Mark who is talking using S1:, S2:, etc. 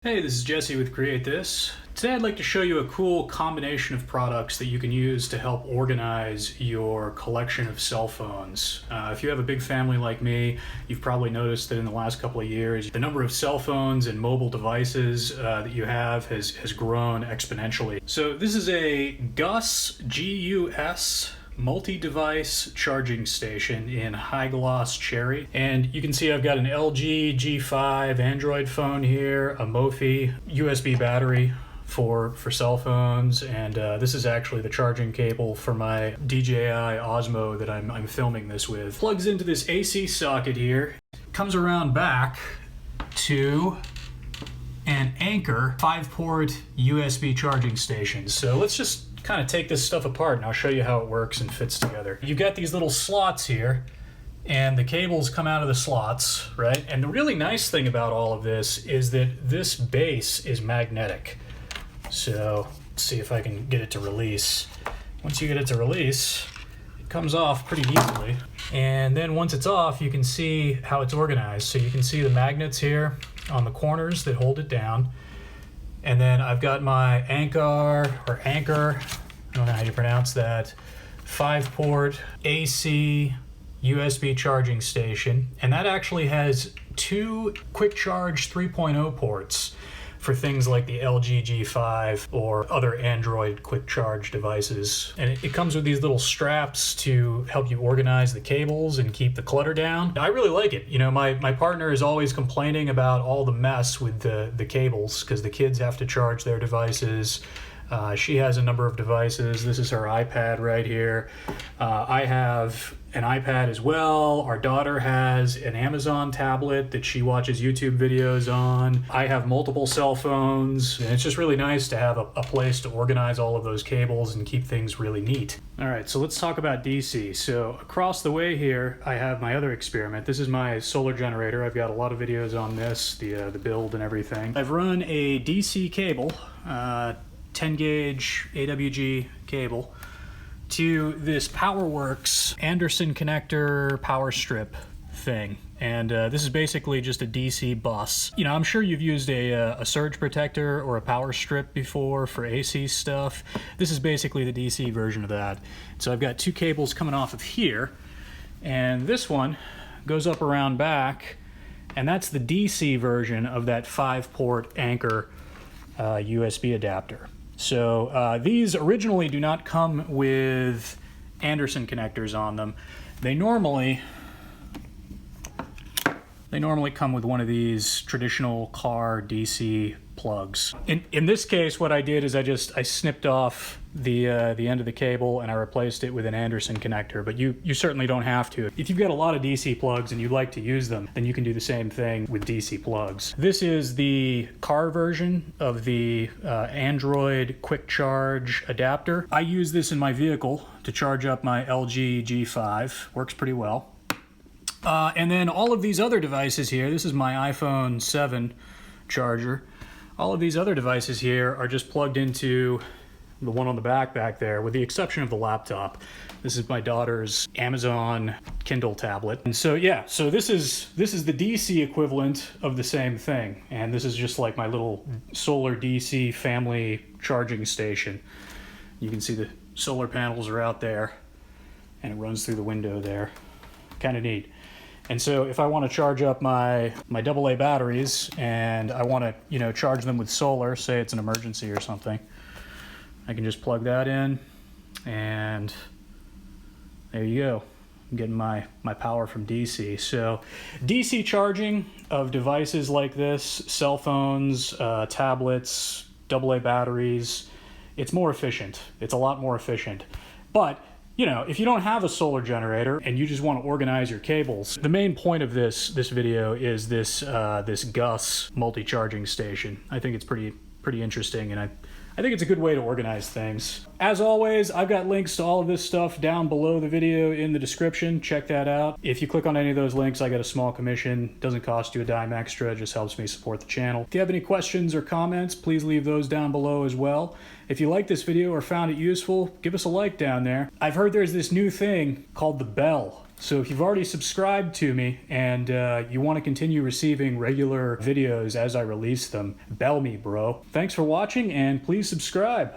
S1: Hey, this is Jesse with Create This. Today I'd like to show you a cool combination of products that you can use to help organize your collection of cell phones. If you have a big family like me, you've probably noticed that in the last couple of years, the number of cell phones and mobile devices that you have has grown exponentially. So this is a GUS, G-U-S, multi-device charging station in high gloss cherry, and you can see I've got an LG G5 Android phone here, a Mophie USB battery for cell phones, and this is actually the charging cable for my DJI Osmo that I'm filming this with. Plugs into this AC socket here, comes around back to an Anker 5-port USB charging station. So let's just kind of take this stuff apart and I'll show you how it works and fits together. You've got these little slots here and the cables come out of the slots, right? And the really nice thing about all of this is that this base is magnetic. So let's see if I can get it to release. Once you get it to release, it comes off pretty easily. And then once it's off, you can see how it's organized. So you can see the magnets here on the corners that hold it down. And then I've got my Anker, I don't know how you pronounce that, 5-port AC USB charging station. And that actually has 2 quick charge 3.0 ports for things like the LG G5 or other Android quick charge devices. And it comes with these little straps to help you organize the cables and keep the clutter down. I really like it. You know, my partner is always complaining about all the mess with the cables because the kids have to charge their devices. She has a number of devices. This is her iPad right here. I have an iPad as well. Our daughter has an Amazon tablet that she watches YouTube videos on. I have multiple cell phones, and it's just really nice to have a place to organize all of those cables and keep things really neat. All right, so let's talk about DC. So across the way here, I have my other experiment. This is my solar generator. I've got a lot of videos on this, the build and everything. I've run a DC cable, 10 gauge AWG cable, to this PowerWorks Anderson connector power strip thing. And this is basically just a DC bus. You know, I'm sure you've used a surge protector or a power strip before for AC stuff. This is basically the DC version of that. So I've got 2 cables coming off of here, and this one goes up around back, and that's the DC version of that 5-port Anker USB adapter. So these originally do not come with Anderson connectors on them. They normally come with one of these traditional car DC plugs. In this case, what I did is I snipped off the end of the cable and I replaced it with an Anderson connector, but you certainly don't have to. If you've got a lot of DC plugs and you'd like to use them, then you can do the same thing with DC plugs. This is the car version of the Android quick charge adapter. I use this in my vehicle to charge up my LG G5. Works pretty well. And then all of these other devices here, this is my iPhone 7 charger. All of these other devices here are just plugged into the one on the back there, with the exception of the laptop. This is my daughter's Amazon Kindle tablet. And so yeah, so this is the DC equivalent of the same thing. And this is just like my little solar DC family charging station. You can see the solar panels are out there and it runs through the window there. Kind of neat. And so if I want to charge up my AA batteries and I want to, you know, charge them with solar, say it's an emergency or something, I can just plug that in and there you go. I'm getting my power from DC. So DC charging of devices like this, cell phones, tablets, AA batteries, it's more efficient. It's a lot more efficient. But you know, if you don't have a solar generator and you just want to organize your cables, the main point of this video is this GUS multi-charging station. I think it's pretty interesting, and I think it's a good way to organize things. As always, I've got links to all of this stuff down below the video in the description. Check that out. If you click on any of those links, I get a small commission. Doesn't cost you a dime extra, it just helps me support the channel. If you have any questions or comments, please leave those down below as well. If you liked this video or found it useful, give us a like down there. I've heard there's this new thing called the bell. So if you've already subscribed to me and you want to continue receiving regular videos as I release them, bell me, bro. Thanks for watching, and please subscribe.